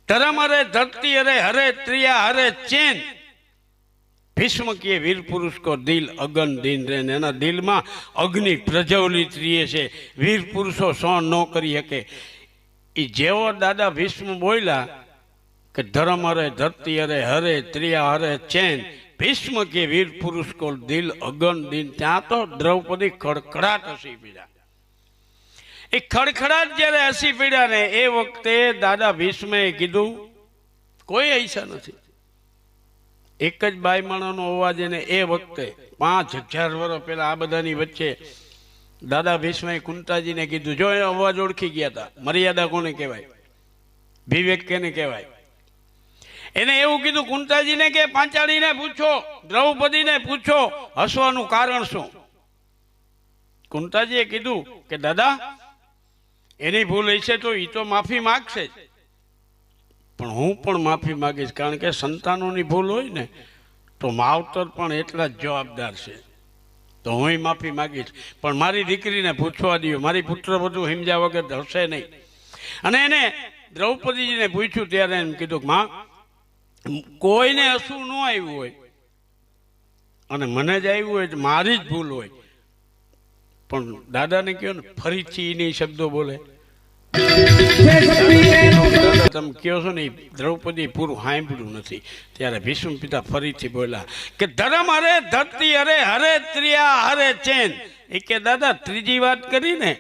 ધર્મ હરે ધરતી હરે હરે ત્રિયા હરે ચેન ભીષ્મ કીએ વીર પુરુષ કો દિલ અગન દિન રે, એના દિલમાં અગ્નિ પ્રજ્વલિત રહીએ છે, વીર પુરુષો સહન ન કરી શકે. એ જેવો દાદા ભીષ્મ બોલ્યા કે ધર્મ હરે ધરતી હરે હરે ત્રિયા હરે ચેન ભીષ્મ કે વીર પુરુષ કો દિલ અગન દિન, ત્યાં તો દ્રૌપદી ખડખડાટ હસી પડ્યા. એ ખડખડાટ જ્યારે હસી પડ્યા ને એ વખતે દાદા ભીષ્મે કીધું કોઈ ऐसा નથી. એક જ બાઈમાણાનો અવાજ એને એ વખતે 5000 વર્ષ પહેલા આ બધાની વચ્ચે દાદા ભીષ્મે કુંતાજીને કીધું, જો એ અવાજ ઓળખી ગયા હતા. મર્યાદા કોને કહેવાય? વિવેક કેને કહેવાય? એને એવું કીધું કુંતાજીને કે પાંચાળીને પૂછો, દ્રૌપદીને પૂછો, હસવાનું કારણ શું? કુંતાજીએ કીધું કે દાદા એની ભૂલ હશે તો એ તો માફી માગશે જ, પણ હું પણ માફી માગીશ, કારણ કે સંતાનોની ભૂલ હોય ને તો માવતર પણ એટલા જ જવાબદાર છે. તો હું માફી માગીશ, પણ મારી દીકરીને પૂછવા દો, મારી પુત્ર બધું હિમજા વગર હશે નહીં. અને એને દ્રૌપદીજીને પૂછ્યું ત્યારે એમ કીધું કે માં, કોઈને હસવું ન આવ્યું હોય અને મને જ આવ્યું હોય તો મારી જ ભૂલ હોય, પણ દાદાને કહો ને ફરીથી એની શબ્દો બોલે. તમે કહો છો ને દ્રૌપદી પૂરું સાંભળ્યું નથી. ત્યારે ભીષ્મ પિતા ફરીથી બોલ્યા કે ધર્મ હરે ધરતી હરે હરે ત્રિયા હરે ચેન. એ કે દાદા ત્રીજી વાત કરી ને,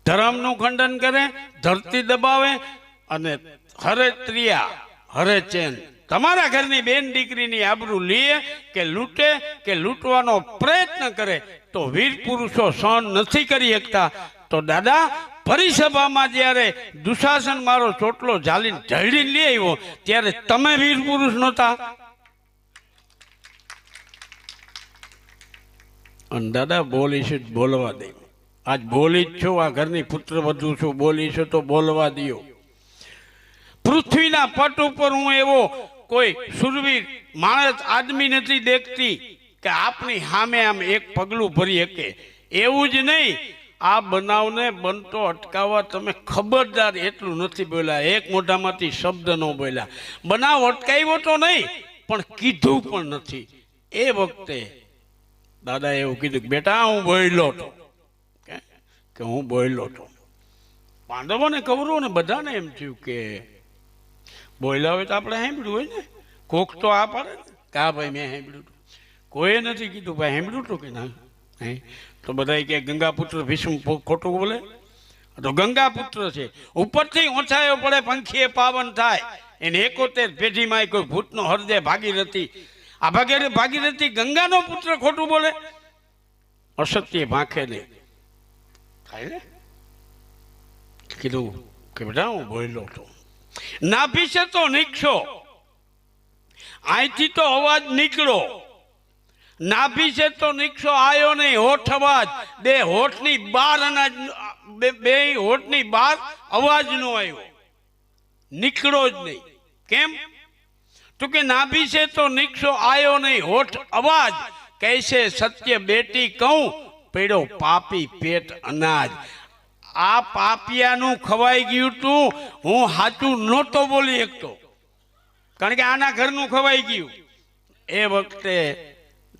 ધર્મનું ખંડન કરે, ધરતી દબાવે અને હરે ત્રિયા હરે ચેન. તમારા ઘરની બેન દીકરીની આબરૂ લે કે લૂંટે કે લૂંટવાનો પ્રયત્ન કરે તો વીર પુરુષો સહન નથી કરી શકતા. તો દાદા પરિસભામાં જ્યારે દુશાસન મારો ચોટલો ઝાલીને ઢળીને લઈ આવ્યો ત્યારે તમે વીર પુરુષ નહોતા. અને દાદા બોલીશું બોલવા દે. આજ બોલી જ છો, આ ઘરની પુત્ર વધુ છું, બોલીશું તો બોલવા દો. પૃથ્વીના પટ ઉપર હું એવો કોઈ સુરવીર માણસ આદમી નથી દેખતી કે આપણી સામે આમ એક પગલું ભરી શકે. એવું જ નહીં, આ બનાવને બનતો અટકાવવા તમે ખબરદાર એટલું નથી બોલ્યા, એક મોઢામાંથી શબ્દ ન બોલ્યા. બનાવ અટકાવ્યો તો નહીં પણ કીધું પણ નથી. એ વખતે દાદા એવું કીધું કે બેટા હું બોલ્યો હતો, કે હું બોલ્યો હતો. પાંડવોને કૌરવોને બધાને એમ થયું કે બોલ્યા હોય તો આપણે સાંભળ્યું હોય ને, કોક તો આ પાડે ને કે હા ભાઈ મેં સાંભળ્યું હતું. કોઈએ નથી કીધું ભાઈ સાંભળ્યું હતું કે ના. તો બધા કે ગંગાપુત્ર ભીષ્મ ખોટું બોલે? તો ગંગાપુત્ર છે, ઉપરથી ઓછાયો પડે પંખીએ પાવન થાય. એને 71 પેઢીમાં કોઈ ભૂતનો હૃદય ભાગીરથી, આ ભાગીરથી ગંગાનો પુત્ર ખોટું બોલે? અસત્ય ભાંખે નહીં થાય ને. કીધું કે બેટા હું બોલ્યો હતો. નાભી છે તો નીકળો, અહીંથી તો અવાજ નીકળો. નાભી છે તો નીકળો આવ્યો નહીં, હોઠ અવાજ બે હોઠની બાર અનાજ બે હોઠની બાર અવાજ નો આવ્યો, નીકળો જ નહીં. કેમ? તો કે નાભી છે તો નીકળો આવ્યો નહીં, હોઠ અવાજ કૈસે સત્ય બેટી કહું પેડો પાપી પેટ અનાજ. આ પાપિયાનું ખવાઈ ગયું તું, હું સાચું નહોતો બોલી શકતો, કારણ કે આના ઘરનું ખવાઈ ગયું. એ વખતે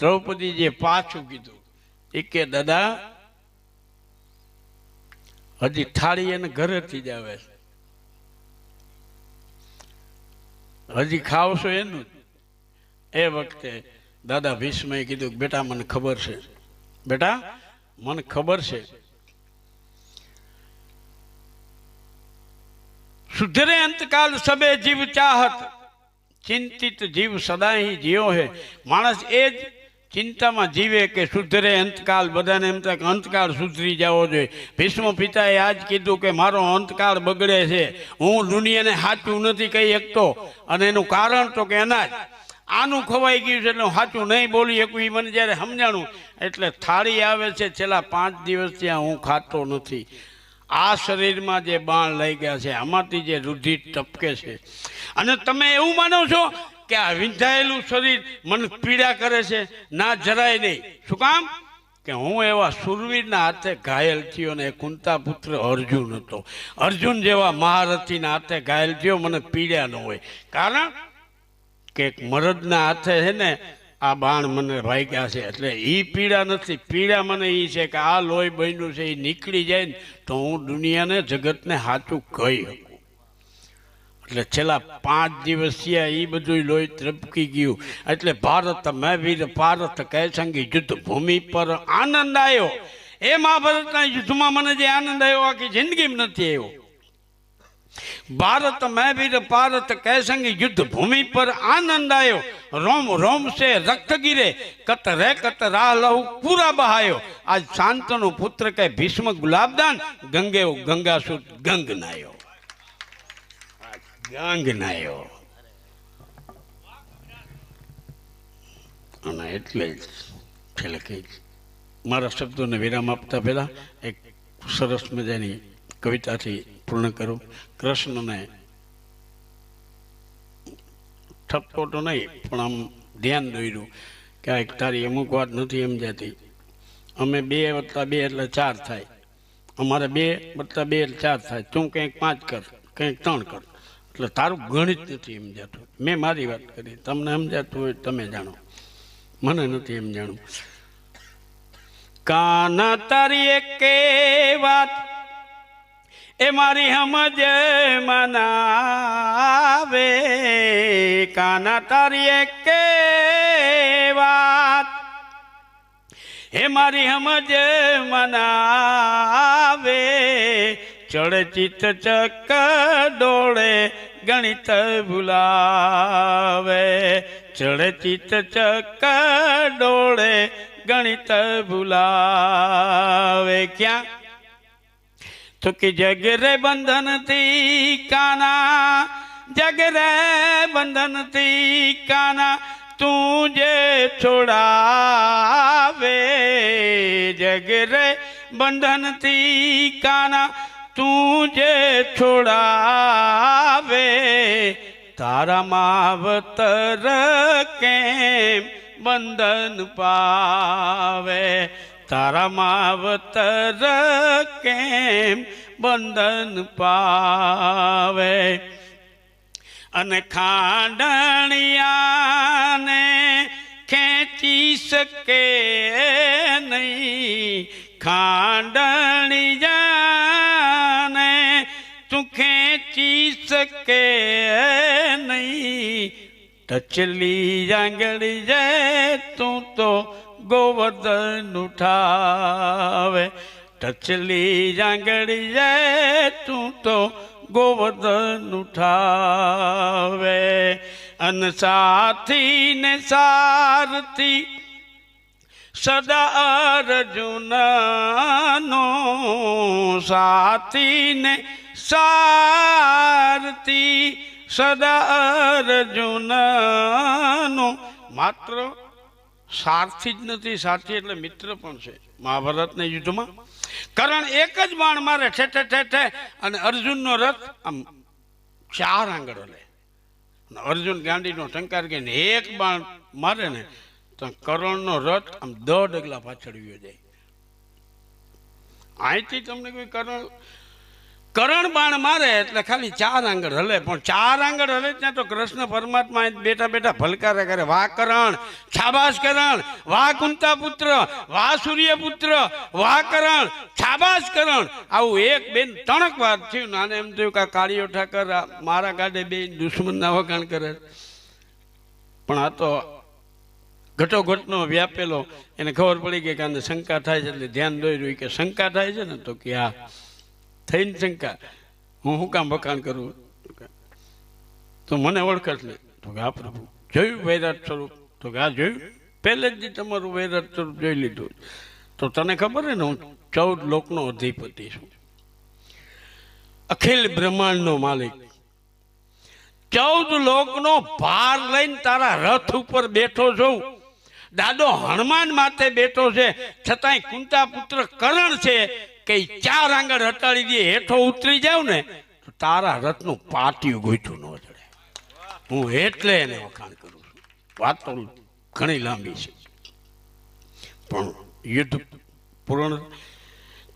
દ્રૌપદીજીએ પાછું કીધું એ કે દાદા હજી થાળી એને ઘરેથી જ આવે છે, હજી ખાવશો એનું. એ વખતે દાદા ભીષ્મએ કીધું બેટા મને ખબર છે, બેટા મને ખબર છે, સુધરે અંતકાલ સબે જીવ ચાહત, ચિંતિત જીવ સદા ही जियो है. માણસ એ જ ચિંતામાં જીવે કે સુધરે અંતકાલ. બધાને એમ થાય કે અંતકાળ સુધરી જવો જોઈએ. ભીષ્મ પિતાએ આજ કીધું કે મારો અંતકાળ બગડે છે, હું દુનિયાને સાચું નથી કહી શકતો, અને એનું કારણ તો કે અનાજ આનું ખવાઈ ગયું છે એટલે હું સાચું નહીં બોલી શકું. એ મને જ્યારે સમજાણું એટલે થાળી આવે છે, છેલ્લા 5 દિવસથી હું ખાતો નથી. આ શરીરમાં જે બાણ લઈ ગયા છે આમાંથી જે રુધિર ટપકે છે, અને તમે એવું માનો છો કે આ વિંધાયેલું શરીર મને પીડા કરે છે? ના, જરાય નહીં. શું કામ? કે હું એવા સુરવીરના હાથે ઘાયલ થયો ને કુંતા પુત્ર અર્જુન હતો. અર્જુન જેવા મહારથીના હાથે ઘાયલ થયો, મને પીડ્યા ન હોય. કારણ કે એક મરદના હાથે છે ને આ બાણ મને વાગ્યા છે, એટલે એ પીડા નથી. પીડા મને એ છે કે આ લોહી બન્યું છે એ નીકળી જાય ને તો હું દુનિયાને જગતને સાચું કહી શકું. એટલે છેલ્લા 5 દિવસ થયા એ બધું લોહી ત્રપકી ગયું. એટલે ભારત મેં વીર ભારત કહે સંગી યુદ્ધ ભૂમિ પર આનંદ આવ્યો. એ મહાભારતના યુદ્ધમાં મને જે આનંદ આવ્યો આખી જિંદગીમાં નથી આવ્યો. भारत में वीर भारत कैसंगी युद्ध भूमि पर आनंद आयो. रोम रोम से रक्त गिरे कत राह लहू पूरा बहायो. आज शांतनु पुत्र के भीष्म गुलाबदान गंगे गंगासुत गंग नायो. गंग नायो. અને એટલે જ છેલ્લે કહી મારા શબ્દોને વિરામ આપતા પહેલા એક સરસ મજાની કવિતાથી પૂર્ણ કરું. કૃષ્ણને ઠપકો તો નહીં પણ આમ ધ્યાન દોર્યું કે આ તારી અમુક વાત નથી સમજાતી. અમે 2 + 2 એટલે 4 થાય, અમારે 2 + 2 એટલે 4 થાય. તું કંઈક 5 કર, કંઈક 3 કર, એટલે તારું ગણિત નથી સમજાતું. મેં મારી વાત કરી, તમને સમજાતું હોય તમે જાણો, મને નથી સમજાણું. કાના તારી એક વાત એ મારી સમજ મનાવે. કાના તારી એક વાત એ મારી સમજ મનાવે. ચડે ચિત્ત ચક ડોળે ગણિત ભૂલાવે. ચડે ચિત્ત ચક ડોળે ગણિત ભૂલાવે. ક્યાં तो कि जग रे बंधन थी काना, जग रे बंधन थी काना तुझे छोड़ावे. जग रे बंधन थी काना तुझे छोड़ावे. तारा मावतर के बंधन पावे. तारा मावतर केम बंधन पावे. अन खांडणिया ने खेची सके नहीं. खांडणिया ने तू खेची सके नहीं. टचली जांगड़ी जाए तू तो गोवर्धन उठावे. टचली जांगड़ी जाए तू तो गोवर्धन उठावे. अन साथी ने सारथी सदा अर्जुन नो. साथी ने सारथी सदा अर्जुन नो. मात्र सारथी ज नहीं, साथी એટલે મિત્ર પણ છે. મહાભારતના યુદ્ધમાં કરણ એક જ બાણ મારે ઠેઠે ઠેઠે અને અર્જુનનો રથ આમ 4 આંગળ હલે. અર્જુન ગાંડીનો ટંકાર કે એક બાણ મારે ને તો કરણનો રથ આમ 10 ડગલા પાછળ વયો જાય. અહીંથી તમને કોઈ કરણ બાણ મારે એટલે ખાલી 4 આંગળ હલે, પણ 4 આંગળ હલે ત્યાં તો કૃષ્ણ પરમાત્મા બેઠા બેઠા ભલકારે કરે. વાહ કરણ, છાબાશ કરણ, વાહ કુંતા પુત્ર, વાહ સૂર્ય પુત્ર, વાહ કરણ, છાબાશ કરણ. આવું 1 2 3 વાર થયું. નાને એમ થયું કે કાળીઓ ઠાકર મારા ગાડે 2 દુશ્મનના વખાણ કરે. પણ આ તો ઘટોઘટનો વ્યાપેલો, એને ખબર પડી કે આને શંકા થાય છે એટલે ધ્યાન દોર્યું કે શંકા થાય છે ને તો કે આ થઈને શંકા, હું શું કામ વખાણ કરું, તો મને ઓળખશ ને તો કે આ પ્રભુ જોયું વૈરાટ સ્વરૂપ, તો કે આ જોયું પહેલે જ તમારું વૈરાટ સ્વરૂપ જોઈ લીધું. તો તને ખબર છે ને હું 14 લોકનો અધિપતિ છું, અખિલ બ્રહ્માંડનો માલિક. 14 લોકનો ભાર લઈને તારા રથ ઉપર બેઠો છું. દાદો હનુમાન માથે બેઠો છે, છતાંય કુંતા પુત્ર કરણ છે કે 4 આંગળ હટાડી દે, હેઠો ઉતરી જાવ ને તો તારા રથનું પાટિયું ગોઈઠું ન ચડે. હું એટલે એને વખાણ કરું છું. વાત તો ઘણી લાંબી છે, પણ યુદ્ધ પૂર્ણ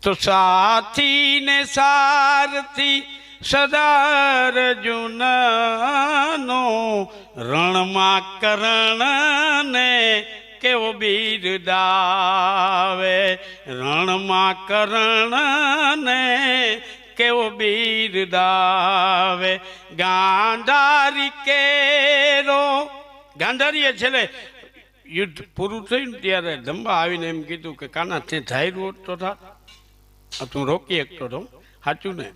તો સાથી ને સારથી સદાર જુનાનો રણમાં કરણ ને કેવો બિરદાવે રણમાં કરણ ને કેવો બિરદાવે ગાંધારી કેરો ગાંધારીએ છેલ્લે યુદ્ધ પૂરું થયું ને ત્યારે ધંબા આવીને એમ કીધું કે કાના તે જાહેર હોત તો થા તું રોકી શકતો તો સાચું ને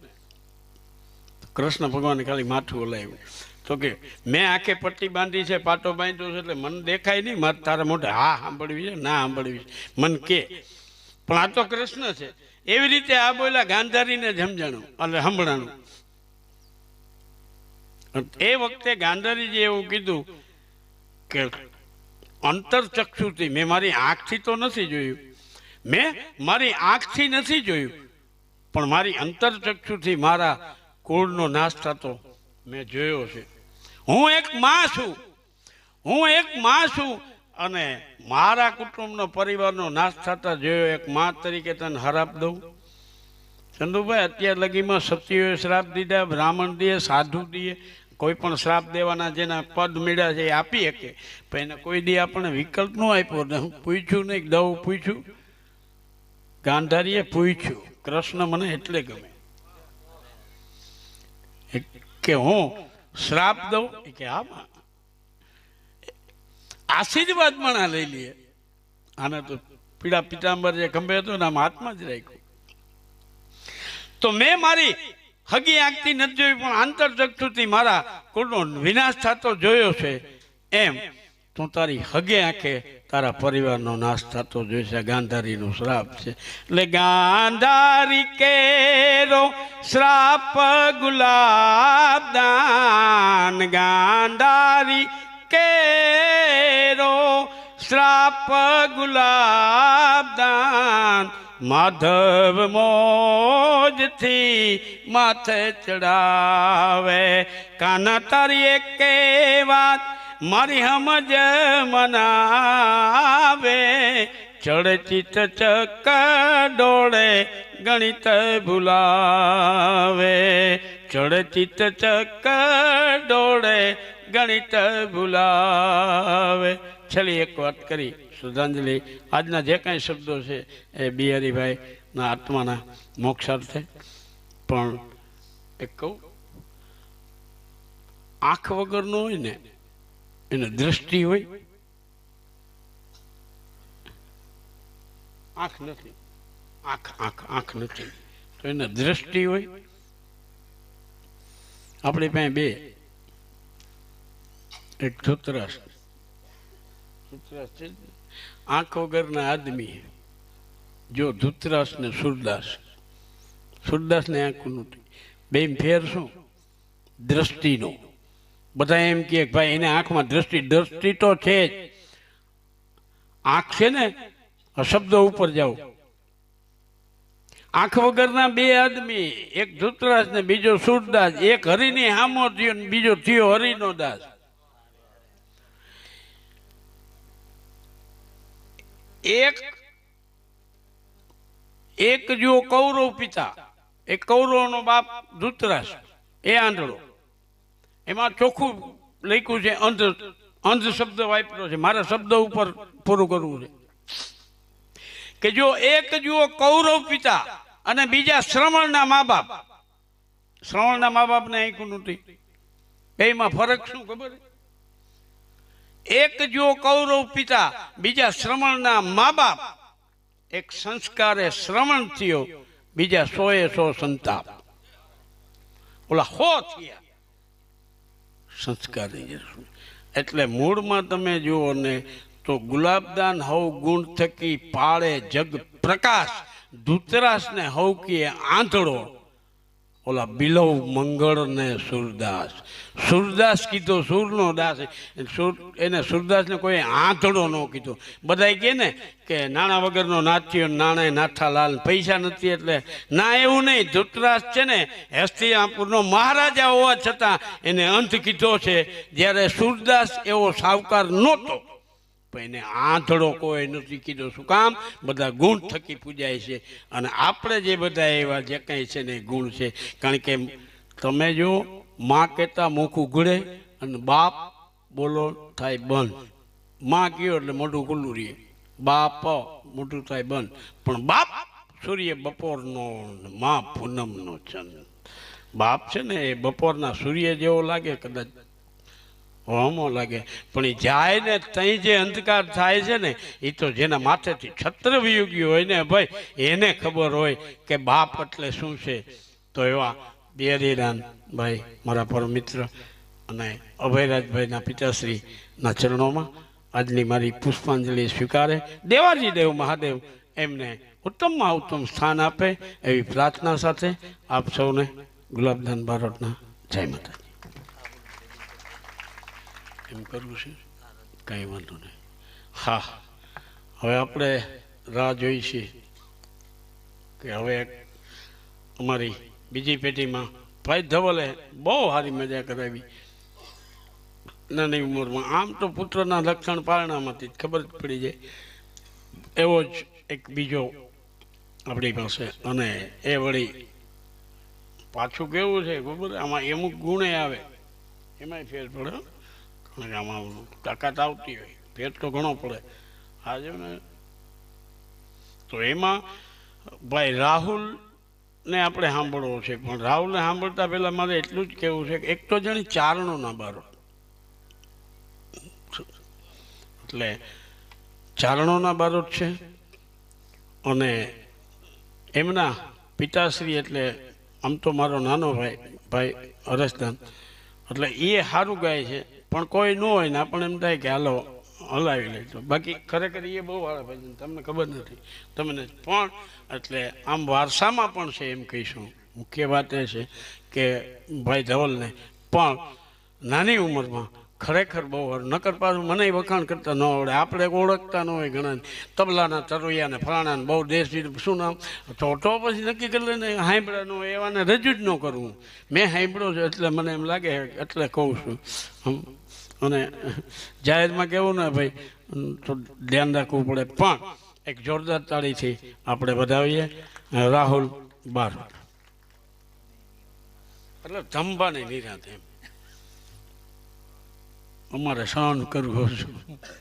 કૃષ્ણ ભગવાને ખાલી માથું હલાવ્યું તો કે મેં આંખે પટ્ટી બાંધી છે પાટો બાંધ્યો છે એટલે મને દેખાય નહીં મારે તારા મોઢે હા સાંભળવી છે ના સાંભળવી છે મન કે પણ આ તો કૃષ્ણ છે એવી રીતે આ બોલ્યા ગાંધારીને સમજાણું એટલે સંભળાણું એ વખતે ગાંધારીજી એવું કીધું કે અંતરચક્ષુથી મેં મારી આંખથી તો નથી જોયું મેં મારી આંખથી નથી જોયું પણ મારી અંતરચક્ષુથી મારા કુળનો નાશ થતો મેં જોયો છે હું એક માં છું અને મારા કુટુંબનો પરિવારનો નાશ થતા જોયો એક માં તરીકે તને હરાપ દઉં ચંદુભાઈ અત્યાર લગીમાં સતીઓએ શ્રાપ દીધા બ્રાહ્મણ દે સાધુ દે કોઈ પણ શ્રાપ દેવાના જેના પદ મળ્યા છે એ આપી શકે પણ એને કોઈ દી આપણને વિકલ્પ ન આપ્યો ને હું પૂછ્યું નહીં દઉં પૂછ્યું ગાંધારીએ પૂછ્યું કૃષ્ણ મને એટલે ગમે કે હું શ્રાપ દઉં કે આમાં આશીર્વાદ પણ લઈ લઈએ આને તો પીળા પિતાંબર જે ખંભે હતો ને આમ હાથમાં જ રાખ્યું તો મેં મારી હગી આંખથી નથી જોયું પણ આંતરચક્ષુથી મારા કુળનો વિનાશ થતો જોયો છે એમ તું તારી હગે આંખે તારા પરિવારનો નાશ થતો જોઈશે ગાંધારીનો શ્રાપ છે એટલે ગાંધારી કેરો શ્રાપ ગુલાબ દાન ગાંધારી કેરો શ્રાપ ગુલાબ દાન માધવ મોજથી માથે ચડાવે કાના તારી એક વાત મારી સમજ મનાવે ચડચિત ચક ડોળે ગણિત ભૂલાવે ચડચિત ચક ડોળે ગણિત ભૂલાવે છેલ્લી એક વાત કરી શ્રદ્ધાંજલિ આજના જે કાંઈ શબ્દો છે એ બિહારીભાઈના આત્માના મોક્ષાર્થે પણ એક કહું આંખ વગરનો હોય ને એને દ્રષ્ટિ હોય આંખ નથી આંખ નથી તો એને દ્રષ્ટિ હોય આપણી પાસે બે એક ધૂતરાસ છે આંખ વગરના આદમી જો ધૂતરાસ ને સુરદાસ ને આંખ નથી બે ફેર શું દ્રષ્ટિનો બધા એમ કે ભાઈ એને આંખમાં દ્રષ્ટિ તો છે જ આંખ છે ને શબ્દો ઉપર જાઓ આંખ વગરના બે આદમી એક ધૂતરાસ ને બીજો સુરદાસ એક હરિની હામો થયો ને બીજો થયો હરિનો દાસ એક જો કૌરવ પિતા એક કૌરવનો બાપ ધૂતરાસ એ આંધળો એમાં ચોખ્ખું લખ્યું છે અંધ શબ્દ વાપર્યો છે મારા શબ્દ ઉપર પૂરું કરવું છે કે જો એક જુઓ કૌરવ પિતા અને બીજા શ્રવણના મા બાપને આંખ્યું નથી બેમાં ફરક શું ખબર એક જો કૌરવ પિતા બીજા શ્રવણના મા બાપ એક સંસ્કારે શ્રવણ થયો બીજા 100 સંતાપ ઓલા હો થયા સંસ્કાર એટલે મૂળમાં તમે જુઓ ને તો ગુલાબદાન હવ ગુણ થકી પાળે જગ પ્રકાશ ધૂતરાસ ને હવ કીએ આંધળો ઓલા બિલવ મંગળ ને સુરદાસ કીધો સુરનો દાસ એને સુરદાસ ને કોઈ આંધળો ન કીધો બધા કહે ને કે નાણા વગરનો નાચ્યો નાણે નાથાલાલ પૈસા નથી એટલે ના એવું નહીં ધૂતરાસ છે ને હસ્તિનાપુરનો મહારાજા હોવા છતાં એને અંત કીધો છે જ્યારે સુરદાસ એવો સાવકાર નહોતો પણ એને આંધળો કોઈ નથી કીધો. શું કામ? બધા ગુણ થકી પૂજાય છે. અને આપણે જે બધા એવા જે કંઈ છે ને એ ગુણ છે. કારણ કે તમે જો માં કહેતા મુખ ઉઘડે અને બાપ બોલો થાય બંધ. માં કયો એટલે મોઢું ખુલ્લું રહે, બાપ મોઢું થાય બંધ. પણ બાપ સૂર્ય બપોરનો, માં પૂનમનો ચંદ્ર. બાપ છે ને એ બપોરના સૂર્ય જેવો લાગે, કદાચ હમો લાગે, પણ એ જાય ને તઈ જે અંધકાર થાય છે ને એ તો જેના માથેથી છત્ર વિયુગી હોય ને ભાઈ, એને ખબર હોય કે બાપ એટલે શું છે. તો એવા બિહારીરામ ભાઈ મારા પરમ મિત્ર અને અભયરાજભાઈના પિતાશ્રીના ચરણોમાં આજની મારી પુષ્પાંજલિ સ્વીકારે, દેવાજી દેવ મહાદેવ એમને ઉત્તમમાં ઉત્તમ સ્થાન આપે એવી પ્રાર્થના સાથે આપ સૌને ગુલાબદાન બારોટના જય માતાજી. એમ કરવું છે? કંઈ વાંધો નહીં. હા, હવે આપણે રાહ જોઈ છીએ કે હવે અમારી બીજી પેઢીમાં ભાઈ ધવલે બહુ સારી મજા કરાવી નાની ઉંમરમાં. આમ તો પુત્રના લક્ષણ પારણામાંથી જ ખબર જ પડી જાય. એવો જ એક બીજો આપણી પાસે, અને એ વળી પાછું કેવું છે ખબર, આમાં અમુક ગુણે આવે એમાંય ફેર પડે. કારણ કે આમાં તાકાત આવતી હોય, ફેર તો ઘણો પડે. આજે ને તો એમાં ભાઈ રાહુલને આપણે સાંભળવો છે. પણ રાહુલને સાંભળતા પહેલાં મારે એટલું જ કહેવું છે કે એક તો જાણી ચારણોના બારો, એટલે ચારણોના બારોટ છે. અને એમના પિતાશ્રી એટલે આમ તો મારો નાનો ભાઈ ભાઈ હરેશદાન, એટલે એ સારું ગાય છે. પણ કોઈ ન હોય ને આપણને એમ થાય કે હાલો હલાવી લે. તો બાકી ખરેખર એ બહુ વાળા ભાઈ, તમને ખબર નથી તમને. પણ એટલે આમ વારસામાં પણ છે એમ કહીશું. મુખ્ય વાત એ છે કે ભાઈ ધવલને પણ નાની ઉંમરમાં ખરેખર બહુ નકર પાછું મને વખાણ કરતા ન આવડે, આપણે ઓળખતા ન હોય ઘણા તબલાના તરોયાને ફલાણાને બહુ દેશ શું નામ, તો પછી નક્કી કરી લઈને સાંભળ્યા ન હોય એવાને રજૂ જ ન કરવું. મેં સાંભળ્યો છે એટલે મને એમ લાગે, એટલે કહું છું. અને જાહેરમાં કેવું ને ભાઈ તો ધ્યાન રાખવું પડે. પણ એક જોરદાર તાળીથી આપણે વધાવીએ રાહુલ બારોટ. એટલે ધંભાની નિરાંત એમ અમારે સહન કરવું છું.